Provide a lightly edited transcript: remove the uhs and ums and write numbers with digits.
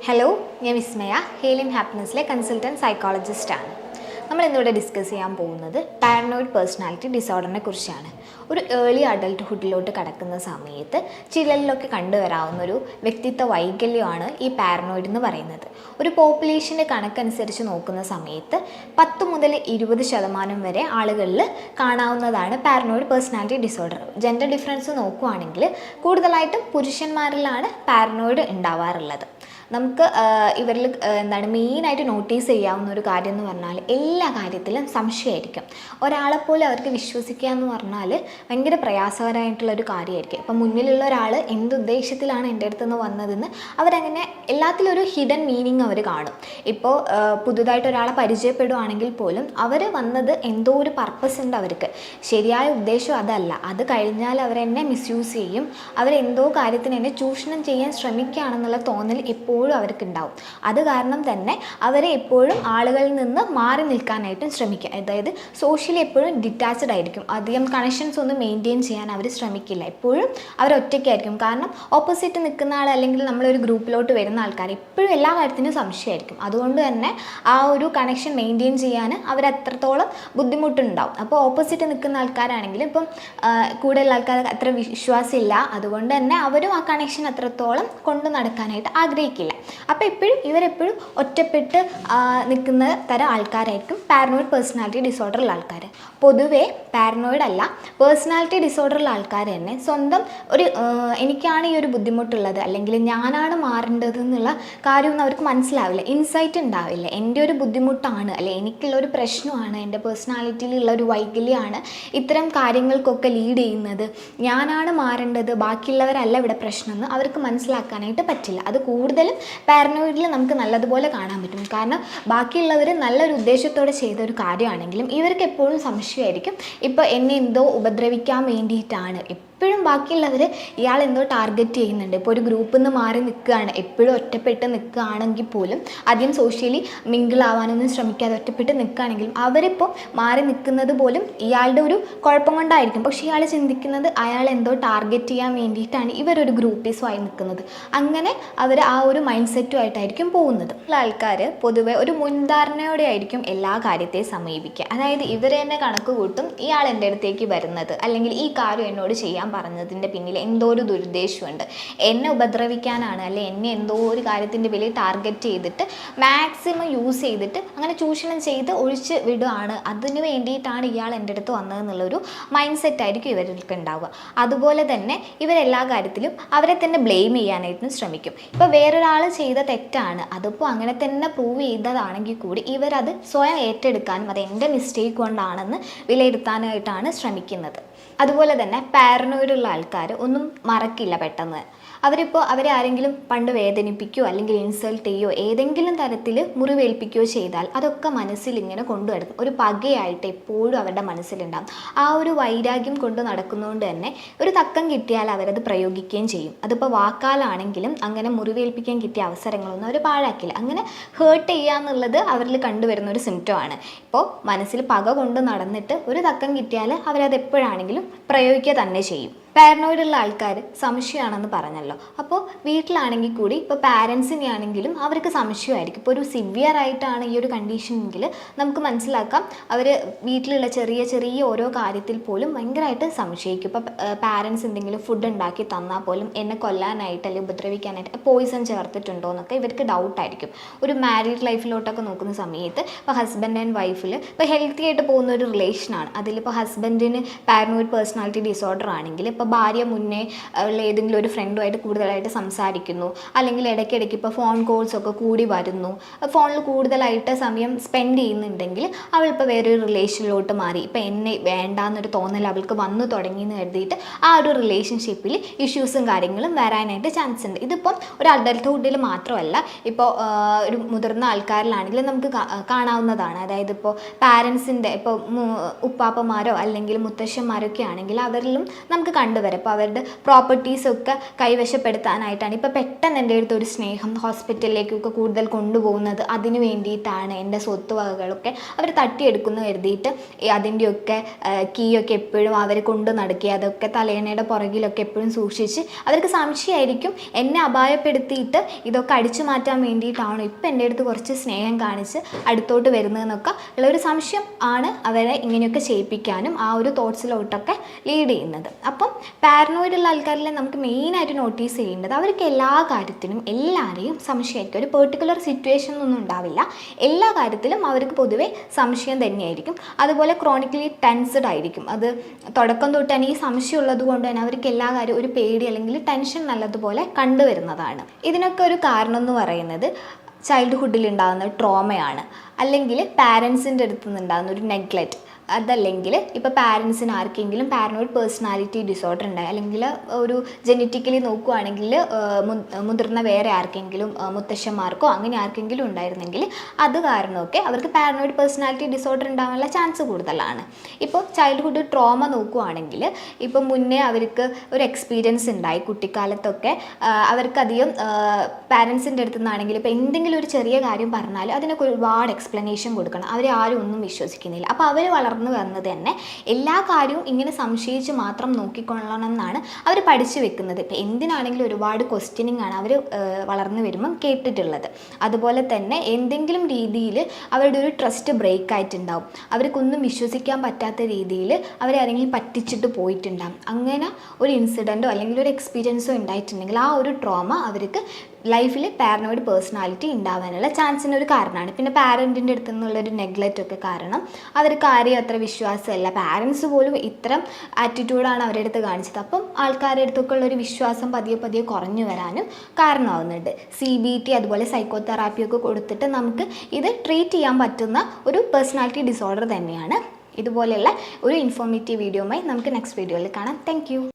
Hello, ഞാൻ വിസ്മയ, healing ഹാപ്പിനെസ്സിലെ consultant സൈക്കോളജിസ്റ്റാണ്. നമ്മൾ ഇന്നിവിടെ ഡിസ്കസ് ചെയ്യാൻ പോകുന്നത് പാരനോയിഡ് പേഴ്സണാലിറ്റി ഡിസോർഡറിനെ കുറിച്ചാണ്. ഒരു ഏർലി അഡൾട്ട്ഹുഡിലോട്ട് കടക്കുന്ന സമയത്ത് ചിലരിലൊക്കെ കണ്ടുവരാവുന്ന ഒരു വ്യക്തിത്വ വൈകല്യമാണ് ഈ പാരനോയിഡ് എന്ന് പറയുന്നത്. ഒരു പോപ്പുലേഷൻ്റെ കണക്കനുസരിച്ച് നോക്കുന്ന സമയത്ത് 10 മുതൽ 20% വരെ ആളുകളിൽ കാണാവുന്നതാണ് paranoid personality disorder. Gender difference നോക്കുകയാണെങ്കിൽ കൂടുതലായിട്ടും പുരുഷന്മാരിലാണ് പാരനോയിഡ് ഉണ്ടാവാറുള്ളത്. നമുക്ക് ഇവരിൽ മെയിനായിട്ട് നോട്ടീസ് ചെയ്യാവുന്ന ഒരു കാര്യം എന്ന് പറഞ്ഞാൽ എല്ലാ കാര്യത്തിലും സംശയമായിരിക്കും. ഒരാളെപ്പോലെ അവർക്ക് വിശ്വസിക്കുക എന്ന് പറഞ്ഞാൽ ഭയങ്കര പ്രയാസകരമായിട്ടുള്ളൊരു കാര്യമായിരിക്കും. ഇപ്പം മുന്നിലുള്ള ഒരാൾ എന്തുദ്ദേശത്തിലാണ് എൻ്റെ അടുത്തുനിന്ന് വന്നതെന്ന് അവരങ്ങനെ എല്ലാത്തിലും ഒരു ഹിഡൻ മീനിങ് അവർ കാണും. ഇപ്പോൾ പുതുതായിട്ട് ഒരാളെ പരിചയപ്പെടുകയാണെങ്കിൽ പോലും അവർ വന്നത് എന്തോ ഒരു പർപ്പസ് ഉണ്ട് അവർക്ക്. ശരിയായ ഉദ്ദേശം അതല്ല. അത് കഴിഞ്ഞാൽ അവരെന്നെ മിസ്യൂസ് ചെയ്യും. അവരെന്തോ കാര്യത്തിന് എന്നെ ചൂഷണം ചെയ്യാൻ ശ്രമിക്കുകയാണെന്നുള്ള തോന്നൽ എപ്പോഴും അവർക്കുണ്ടാവും. അത് കാരണം തന്നെ അവരെ എപ്പോഴും ആളുകളിൽ നിന്ന് മാറി നിൽക്കാനായിട്ടും ശ്രമിക്കുക. അതായത് സോഷ്യലി എപ്പോഴും ഡിറ്റാച്ച്ഡ് ആയിരിക്കും. അധികം കണക്ഷൻസ് ഒന്നും മെയിൻറ്റെയിൻ ചെയ്യാൻ അവർ ശ്രമിക്കില്ല. എപ്പോഴും അവർ ഒറ്റയ്ക്കായിരിക്കും. കാരണം ഓപ്പോസിറ്റ് നിൽക്കുന്ന ആൾ അല്ലെങ്കിൽ നമ്മളൊരു ഗ്രൂപ്പിലോട്ട് വരുന്ന ആൾക്കാർ എപ്പോഴും എല്ലാ കാര്യത്തിനും സംശയമായിരിക്കും. അതുകൊണ്ട് തന്നെ ആ ഒരു കണക്ഷൻ മെയിൻറ്റെയിൻ ചെയ്യാൻ അവരത്രത്തോളം ബുദ്ധിമുട്ടുണ്ടാവും. അപ്പോൾ ഓപ്പോസിറ്റ് നിൽക്കുന്ന ആൾക്കാരാണെങ്കിലും ഇപ്പം കൂടുതൽ ആൾക്കാർ അത്ര വിശ്വാസമില്ല. അതുകൊണ്ട് തന്നെ അവരും ആ കണക്ഷൻ അത്രത്തോളം കൊണ്ടു നടക്കാനായിട്ട് ആഗ്രഹിക്കില്ല. അപ്പോൾ ഇവരെപ്പോഴും ഒറ്റപ്പെട്ട് നിൽക്കുന്ന തരം ആൾക്കാരായിരിക്കും പാരനോയിഡ് പേഴ്സണാലിറ്റി ഡിസോർഡറുള്ള ആൾക്കാർ. പൊതുവേ പാരനോയിഡ് അല്ല, പേഴ്സണാലിറ്റി ഡിസോർഡറുള്ള ആൾക്കാർ തന്നെ സ്വന്തം ഒരു എനിക്കാണ് ഈ ഒരു ബുദ്ധിമുട്ടുള്ളത് അല്ലെങ്കിൽ ഞാനാണ് മാറേണ്ടത് എന്നുള്ള കാര്യമൊന്നും അവർക്ക് മനസ്സിലാവില്ല. ഇൻസൈറ്റ് ഉണ്ടാവില്ല. എൻ്റെ ഒരു ബുദ്ധിമുട്ടാണ് അല്ലെങ്കിൽ എനിക്കുള്ള ഒരു പ്രശ്നമാണ്, എൻ്റെ പേഴ്സണാലിറ്റിയിലുള്ള ഒരു വൈകല്യമാണ് ഇത്തരം കാര്യങ്ങൾക്കൊക്കെ ലീഡ് ചെയ്യുന്നത്, ഞാനാണ് മാറേണ്ടത്, ബാക്കിയുള്ളവരല്ല ഇവിടെ പ്രശ്നമെന്ന് അവർക്ക് മനസ്സിലാക്കാനായിട്ട് പറ്റില്ല. അത് കൂടുതലും പാരനോയിഡിൽ നമുക്ക് നല്ലതുപോലെ കാണാൻ പറ്റും. കാരണം ബാക്കിയുള്ളവർ നല്ലൊരു ഉദ്ദേശത്തോടെ ചെയ്ത ഒരു കാര്യമാണെങ്കിലും ഇവർക്ക് എപ്പോഴും സംശയമായിരിക്കും. ഇപ്പോൾ എന്നെ എന്തോ ഉപദ്രവിക്കാൻ വേണ്ടിയിട്ടാണ് എപ്പോഴും ബാക്കിയുള്ളവർ ഇയാൾ എന്തോ ടാർഗറ്റ് ചെയ്യുന്നുണ്ട്. ഇപ്പോൾ ഒരു ഗ്രൂപ്പിൽ നിന്ന് മാറി നിൽക്കുകയാണ്, എപ്പോഴും ഒറ്റപ്പെട്ട് നിൽക്കുകയാണെങ്കിൽ പോലും അധികം സോഷ്യലി മിങ്കിളാവാനൊന്നും ശ്രമിക്കാതെ ഒറ്റപ്പെട്ട് നിൽക്കുകയാണെങ്കിലും അവരിപ്പോൾ മാറി നിൽക്കുന്നത് പോലും ഇയാളുടെ ഒരു കുഴപ്പം കൊണ്ടായിരിക്കും. പക്ഷേ ഇയാൾ ചിന്തിക്കുന്നത് അയാൾ എന്തോ ടാർഗറ്റ് ചെയ്യാൻ വേണ്ടിയിട്ടാണ് ഇവരൊരു ഗ്രൂപ്പീസുമായി നിൽക്കുന്നത്. അങ്ങനെ അവർ ആ ഒരു മൈൻഡ് സെറ്റുമായിട്ടായിരിക്കും പോകുന്നത്. ആൾക്കാർ പൊതുവെ ഒരു മുൻധാരണയോടെ ആയിരിക്കും എല്ലാ കാര്യത്തെയും സമീപിക്കുക. അതായത് ഇവർ തന്നെ കണക്ക് കൂട്ടും, ഇയാൾ എൻ്റെ അടുത്തേക്ക് വരുന്നത് അല്ലെങ്കിൽ ഈ കാര്യം എന്നോട് ചെയ്യാൻ പറഞ്ഞതിൻ്റെ പിന്നിൽ എന്തോ ഒരു ദുരുദ്ദേശമുണ്ട്, എന്നെ ഉപദ്രവിക്കാനാണ്, അല്ലെ എന്നെ എന്തോ ഒരു കാര്യത്തിൻ്റെ പേരിൽ ടാർഗറ്റ് ചെയ്തിട്ട് മാക്സിമം യൂസ് ചെയ്തിട്ട് അങ്ങനെ ചൂഷണം ചെയ്ത് ഒഴിച്ച് വിടുകയാണ്, അതിന് വേണ്ടിയിട്ടാണ് ഇയാൾ എൻ്റെ അടുത്ത് വന്നതെന്നുള്ളൊരു മൈൻഡ് സെറ്റായിരിക്കും ഇവർക്ക് ഉണ്ടാവുക. അതുപോലെ തന്നെ ഇവരെല്ലാ കാര്യത്തിലും അവരെ തന്നെ ബ്ലെയിം ചെയ്യാനായിട്ടും ശ്രമിക്കും. ഇപ്പോൾ വേറൊരാൾ ചെയ്ത തെറ്റാണ്, അതിപ്പോൾ അങ്ങനെ തന്നെ പ്രൂവ് ചെയ്തതാണെങ്കിൽ കൂടി ഇവരത് സ്വയം ഏറ്റെടുക്കാനും അത് എൻ്റെ മിസ്റ്റേക്ക് കൊണ്ടാണെന്ന് വിലയിരുത്താനായിട്ടാണ് ശ്രമിക്കുന്നത്. അതുപോലെ തന്നെ പാരനോയിഡുള്ള ആൾക്കാർ ഒന്നും മറക്കില്ല പെട്ടെന്ന്. അവരിപ്പോൾ അവരെ ആരെങ്കിലും പണ്ട് വേദനിപ്പിക്കുകയോ അല്ലെങ്കിൽ ഇൻസൾട്ട് ചെയ്യുകയോ ഏതെങ്കിലും തരത്തിൽ മുറിവേൽപ്പിക്കുകയോ ചെയ്താൽ അതൊക്കെ മനസ്സിൽ ഇങ്ങനെ കൊണ്ടുനടക്കും. ഒരു പകയായിട്ട് എപ്പോഴും അവരുടെ മനസ്സിലുണ്ടാകും. ആ ഒരു വൈരാഗ്യം കൊണ്ട് നടക്കുന്നതുകൊണ്ട് തന്നെ ഒരു തക്കം കിട്ടിയാൽ അവരത് പ്രയോഗിക്കുകയും ചെയ്യും. അതിപ്പോൾ വാക്കാലാണെങ്കിലും അങ്ങനെ മുറിവേൽപ്പിക്കാൻ കിട്ടിയ അവസരങ്ങളൊന്നും അവർ പാഴാക്കില്ല. അങ്ങനെ ഹേർട്ട് ചെയ്യുക എന്നുള്ളത് അവരിൽ കണ്ടുവരുന്ന ഒരു സിംറ്റമാണ്. ഇപ്പോൾ മനസ്സിൽ പക കൊണ്ട് നടന്നിട്ട് ഒരു തക്കം കിട്ടിയാൽ അവരത് എപ്പോഴാണെങ്കിലും പ്രയോഗിക്കുക തന്നെ ചെയ്യും. പാരനോയിഡുള്ള ആൾക്കാർ സംശയമാണെന്ന് പറഞ്ഞല്ലോ. അപ്പോൾ വീട്ടിലാണെങ്കിൽ കൂടി ഇപ്പോൾ പാരൻസിനെ ആണെങ്കിലും അവർക്ക് സംശയമായിരിക്കും. ഇപ്പോൾ ഒരു സിവിയർ ആയിട്ടാണ് ഈ ഒരു കണ്ടീഷനെങ്കിൽ നമുക്ക് മനസ്സിലാക്കാം അവർ വീട്ടിലുള്ള ചെറിയ ചെറിയ ഓരോ കാര്യത്തിൽ പോലും ഭയങ്കരമായിട്ട് സംശയിക്കും. ഇപ്പോൾ പാരൻസ് എന്തെങ്കിലും ഫുഡ് ഉണ്ടാക്കി തന്നാൽ പോലും എന്നെ കൊല്ലാനായിട്ട് അല്ലെങ്കിൽ ഉപദ്രവിക്കാനായിട്ട് പോയിസൺ ചേർത്തിട്ടുണ്ടോ എന്നൊക്കെ ഇവർക്ക് ഡൗട്ടായിരിക്കും. ഒരു മാരീഡ് ലൈഫിലോട്ടൊക്കെ നോക്കുന്ന സമയത്ത് ഇപ്പോൾ ഹസ്ബൻഡ് ആൻഡ് വൈഫിൽ ഇപ്പോൾ ഹെൽത്തി ആയിട്ട് പോകുന്ന ഒരു റിലേഷനാണ്. അതിലിപ്പോൾ ഹസ്ബൻഡിന് പാരനോയിഡ് പേഴ്സണാലിറ്റി ഡിസോർഡർ ആണെങ്കിൽ ഇപ്പോൾ ഭാര്യ മുന്നേ ഉള്ള ഏതെങ്കിലും ഒരു ഫ്രണ്ടുമായിട്ട് കൂടുതലായിട്ട് സംസാരിക്കുന്നു, അല്ലെങ്കിൽ ഇടയ്ക്കിടയ്ക്ക് ഇപ്പോൾ ഫോൺ കോൾസൊക്കെ കൂടി വരുന്നു, ഫോണിൽ കൂടുതലായിട്ട് സമയം സ്പെൻഡ് ചെയ്യുന്നുണ്ടെങ്കിൽ അവളിപ്പോൾ വേറൊരു റിലേഷനിലോട്ട് മാറി, ഇപ്പോൾ എന്നെ വേണ്ടാന്നൊരു തോന്നൽ അവൾക്ക് വന്നു തുടങ്ങിയെന്ന് കരുതിയിട്ട് ആ ഒരു റിലേഷൻഷിപ്പിൽ ഇഷ്യൂസും കാര്യങ്ങളും വരാനായിട്ട് ചാൻസ് ഉണ്ട്. ഇതിപ്പം ഒരു അഡൽട്ട്ഹുഡിൽ മാത്രമല്ല, ഇപ്പോൾ ഒരു മുതിർന്ന ആൾക്കാരിലാണെങ്കിലും നമുക്ക് കാണാവുന്നതാണ്. അതായത് ഇപ്പോൾ പാരൻസിൻ്റെ ഇപ്പോൾ ഉപ്പാപ്പമാരോ അല്ലെങ്കിൽ മുത്തശ്ശന്മാരൊക്കെ ആണെങ്കിൽ അവരിലും നമുക്ക് കണ്ടുവരാം. ഇപ്പോൾ അവരുടെ പ്രോപ്പർട്ടീസൊക്കെ കൈവശപ്പെടുത്താനായിട്ടാണ്. ഇപ്പോൾ പെട്ടെന്ന് എൻ്റെ അടുത്ത് ഒരു സ്നേഹം ഹോസ്പിറ്റലിലേക്കൊക്കെ കൂടുതൽ കൊണ്ടുപോകുന്നത് അതിന് വേണ്ടിയിട്ടാണ്. എൻ്റെ സ്വത്ത് വകകളൊക്കെ അവർ തട്ടിയെടുക്കുന്നു കരുതിയിട്ട് അതിൻ്റെയൊക്കെ കീയൊക്കെ എപ്പോഴും അവർ കൊണ്ട് നടക്കുക, അതൊക്കെ തലേണയുടെ പുറകിലൊക്കെ എപ്പോഴും സൂക്ഷിച്ച് അവർക്ക് സംശയമായിരിക്കും എന്നെ അപായപ്പെടുത്തിയിട്ട് ഇതൊക്കെ അടിച്ചു മാറ്റാൻ വേണ്ടിയിട്ടാണോ ഇപ്പം എൻ്റെ അടുത്ത് കുറച്ച് സ്നേഹം കാണിച്ച് അടുത്തോട്ട് വരുന്നതെന്നൊക്കെ ഉള്ളൊരു സംശയം ആണ് അവരെ ഇങ്ങനെയൊക്കെ ചെയ്യിപ്പിക്കാനും ആ ഒരു തോട്ട്സിലോട്ടൊക്കെ ലീഡ് ചെയ്യുന്നത്. അപ്പം പാരനോയിഡുള്ള ആൾക്കാരിലെ നമുക്ക് മെയിനായിട്ട് നോട്ടീസ് ചെയ്യേണ്ടത് അവർക്ക് എല്ലാ കാര്യത്തിനും എല്ലാവരെയും സംശയമായിരിക്കും. ഒരു പെർട്ടിക്കുലർ സിറ്റുവേഷൻ ഒന്നും ഉണ്ടാവില്ല, എല്ലാ കാര്യത്തിലും അവർക്ക് പൊതുവെ സംശയം തന്നെയായിരിക്കും. അതുപോലെ ക്രോണിക്കലി ടെൻസ്ഡ് ആയിരിക്കും. അത് തുടക്കം തൊട്ട് തന്നെ ഈ സംശയം ഉള്ളത് കൊണ്ട് തന്നെ അവർക്ക് എല്ലാ കാര്യവും ഒരു പേടി അല്ലെങ്കിൽ ടെൻഷൻ നല്ലതുപോലെ കണ്ടുവരുന്നതാണ്. ഇതിനൊക്കെ ഒരു കാരണം എന്ന് പറയുന്നത് ചൈൽഡ്ഹുഡിൽ ഉണ്ടാകുന്ന ട്രോമയാണ്, അല്ലെങ്കിൽ പാരൻസിൻ്റെ അടുത്ത് നിന്നുണ്ടാകുന്ന ഒരു നെഗ്ലക്റ്റ്, അതല്ലെങ്കിൽ ഇപ്പോൾ പാരൻസിന് ആർക്കെങ്കിലും പാരനോയിഡ് പേഴ്സണാലിറ്റി ഡിസോർഡർ ഉണ്ടായി, അല്ലെങ്കിൽ ഒരു ജെനറ്റിക്കലി നോക്കുകയാണെങ്കിൽ മുതിർന്ന വേറെ ആർക്കെങ്കിലും മുത്തശ്ശന്മാർക്കോ അങ്ങനെ ആർക്കെങ്കിലും ഉണ്ടായിരുന്നെങ്കിൽ അത് കാരണമൊക്കെ അവർക്ക് പാരനോയിഡ് പേഴ്സണാലിറ്റി ഡിസോർഡർ ഉണ്ടാകാനുള്ള ചാൻസ് കൂടുതലാണ്. ഇപ്പോൾ ചൈൽഡ്ഹുഡ് ട്രോമ നോക്കുകയാണെങ്കിൽ ഇപ്പോൾ മുന്നേ അവർക്ക് ഒരു എക്സ്പീരിയൻസ് ഉണ്ടായി കുട്ടിക്കാലത്തൊക്കെ, അവർക്കധികം പാരൻസിൻ്റെ അടുത്തു നിന്നാണെങ്കിൽ ഇപ്പോൾ എന്തെങ്കിലും ഒരു ചെറിയ കാര്യം പറഞ്ഞാൽ അതിനൊക്കെ ഒരുപാട് എക്സ്പ്ലനേഷൻ കൊടുക്കണം, അവരെ ആരും ഒന്നും വിശ്വസിക്കുന്നില്ല. അപ്പോൾ അവർ വളർന്നു വന്നത് തന്നെ എല്ലാ കാര്യവും ഇങ്ങനെ സംശയിച്ച് മാത്രം നോക്കിക്കൊള്ളണം എന്നാണ് അവർ പഠിച്ചു വെക്കുന്നത്. ഇപ്പം എന്തിനാണെങ്കിലും ഒരുപാട് ക്വസ്റ്റ്യനിങ് ആണ് അവർ വളർന്നു വരുമ്പം കേട്ടിട്ടുള്ളത്. അതുപോലെ തന്നെ എന്തെങ്കിലും രീതിയിൽ അവരുടെ ഒരു ട്രസ്റ്റ് ബ്രേക്ക് ആയിട്ടുണ്ടാവും, അവർക്കൊന്നും വിശ്വസിക്കാൻ പറ്റാത്ത രീതിയിൽ അവരെ ആരെങ്കിലും പറ്റിച്ചിട്ട് പോയിട്ടുണ്ടാകും. അങ്ങനെ ഒരു ഇൻസിഡൻറ്റോ അല്ലെങ്കിൽ ഒരു എക്സ്പീരിയൻസോ ഉണ്ടായിട്ടുണ്ടെങ്കിൽ ആ ഒരു ട്രോമ അവർക്ക് ലൈഫിൽ പാരനോയിഡ് പേഴ്സണാലിറ്റി ഉണ്ടാവാനുള്ള ചാൻസിന് ഒരു കാരണമാണ്. പിന്നെ പാരൻറ്റിൻ്റെ അടുത്തു നിന്നുള്ളൊരു നെഗ്ലക്റ്റ് ഒക്കെ കാരണം അവർക്ക് ആരെയും അത്ര വിശ്വാസമല്ല, പാരൻസ് പോലും ഇത്തരം ആറ്റിറ്റ്യൂഡാണ് അവരുടെ അടുത്ത് കാണിച്ചത്. അപ്പം ആൾക്കാരുടെ അടുത്തൊക്കെ ഉള്ളൊരു വിശ്വാസം പതിയെ പതിയെ കുറഞ്ഞു വരാനും കാരണമാവുന്നുണ്ട്. CBT അതുപോലെ സൈക്കോതെറാപ്പിയൊക്കെ കൊടുത്തിട്ട് നമുക്ക് ഇത് ട്രീറ്റ് ചെയ്യാൻ പറ്റുന്ന ഒരു പേഴ്സണാലിറ്റി ഡിസോർഡർ തന്നെയാണ്. ഇതുപോലെയുള്ള ഒരു ഇൻഫോർമേറ്റീവ് വീഡിയോയുമായി നമുക്ക് നെക്സ്റ്റ് വീഡിയോയിൽ കാണാം. താങ്ക്